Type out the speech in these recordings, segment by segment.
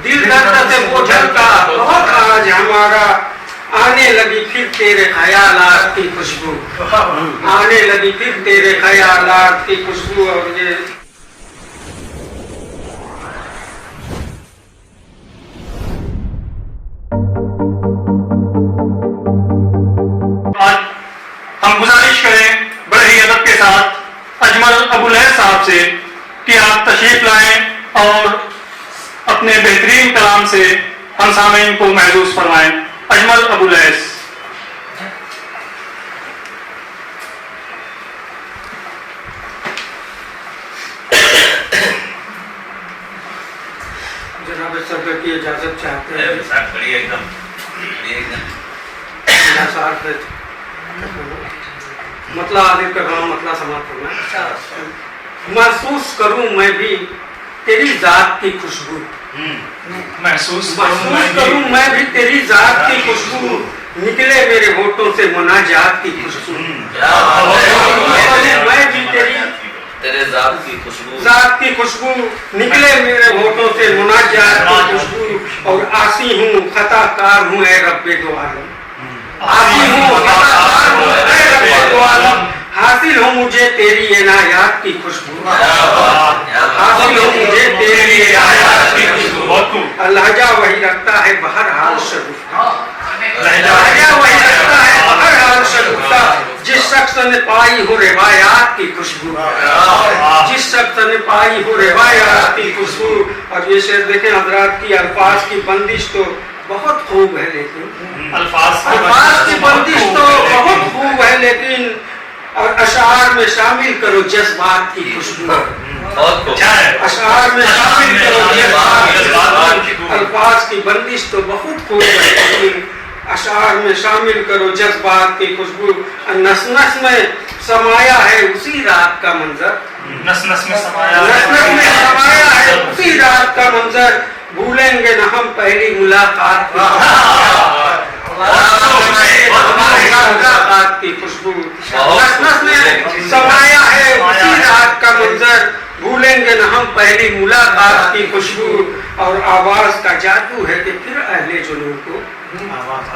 दिल दर्द से बोझल का बहुत आज हमारा, आने लगी फिर तेरे ख्यालात की खुशबू, आने लगी फिर तेरे ख्यालात की खुशबू। और ये हम गुजारिश करें बड़े ही अदब के साथ अजमल अबू लैस साहब से कि आप तशरीफ लाएं और अपने बेहतरीन कलाम से हम सामीन को महसूस फरमाएं। अजमल अबू लैस। जनाब सदर की इजाजत चाहते हैं। मतलब आदिर का काम मतलब समाप्त करना। महसूस करूं मैं भी तेरी जात की खुशबू, महसूस करूं मैं भी तेरी जात की खुशबू, निकले मेरे होठों से मुनाजात की खुशबू, मैं भी तेरे जात की खुशबू, निकले मेरे होठों से मुनाजात की खुशबू। और आसी हूँ खताकार हूँ ऐ रब्बे दो आलम, आसी हूँ खताकार हूँ ऐ रब्बे दो आलम, हासिल हो मुझे तेरी इनायत की खुशबू, हासिल हो मुझे तेरी इनायत की खुशबू। लहजा वही रखता है बहरहाल शगुफ्ता, लहजा वही रखता है बहरहाल शगुफ्ता, जिस शख्स ने पाई हो रिवायात की खुशबू, जिस शख्स ने पाई हो रिवायात की खुशबू। और ये शेर देखें हजरात की अल्फाज की बंदिश तो बहुत खूब है, लेकिन अल्फाज की बंदिश तो बहुत खूब है, लेकिन और अशार में शामिल करो जज्बात की खुशबू, अशार में शामिल करो जज्बात की खुशबू। अल्फाज की बंदिश तो बहुत खूब है, लेकिन अशार में शामिल करो जज्बात की खुशबू। नस नस में समाया है उसी रात का मंजर, नस नस में समाया है उसी रात का मंजर, भूलेंगे न हम पहली मुलाकात की खुशबू। नस नस में समाया है उसी रात का मंजर, भूलेंगे न हम पहली मुलाकात की खुशबू। और आवाज का जादू है कि फिर अहले जुनून को,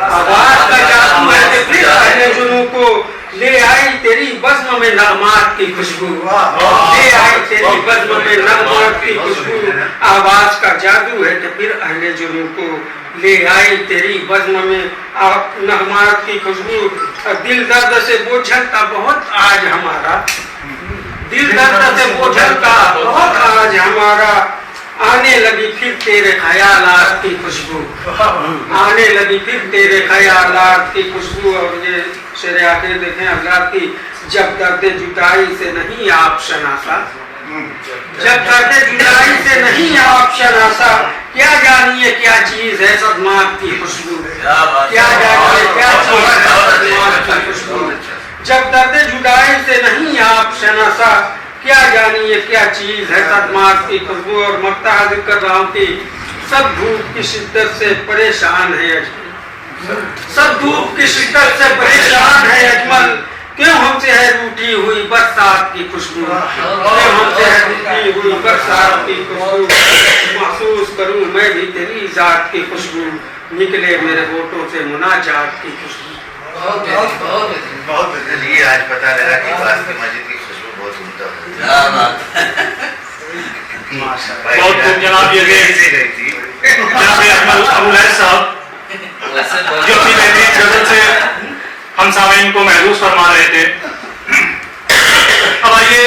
आवाज का जादू है कि फिर अहले जुनून को, ले आई तेरी बज़्म में नग़मात की खुशबू, ले आई तेरी बज़्म में नग़मात की खुशबू। आवाज का जादू है कि फिर अहले जुनून को, ले आई तेरी बज़्म में नग़मात की खुशबू। दिल दर्द से बोझल का बहुत आज हमारा, दिल दर्द से बोझल का बहुत आज हमारा, आने लगी फिर तेरे ख्यालात की खुशबू, आने लगी फिर तेरे ख्यालात की खुशबू। और ये शेर आखिर देखें हज़रात की, जब दर्द जुदाई से नहीं आप शनासा, जब दर्द जुदाई से नहीं आप शनासा, क्या जानिए क्या चीज है सदमात की खुशबू, क्या जानिए क्या चीज है सदमात की खुशबू। जब दर्द जुदाई से नहीं आप शनासा, क्या जानिए क्या चीज है सदमात की खुशबू। और मक्ता हाजिर कर रहा हूँ कि सब धूप की शिद्दत से परेशान है अजमल, सब धूप की शिद्दत से परेशान है अजमल, क्यों हमसे है रूठी हुई बरसात की खुशबू, क्यों हमसे है रूठी हुई बरसात की खुशबू। महसूस करूं मैं भी तेरी जात की खुशबू, निकले मेरे होठों से मुनाजात की खुशबू। बहुत ये आज पता लगा कि वास्ते मस्जिद की खुशबू बहुत उम्दा है। बहुत खूब जनाब। ये गई थी जनाब अजमल अबू लैस साहब जो अपनी बेहतरीन गजल से हम सामीन को महसूस फरमा रहे थे। अब आइए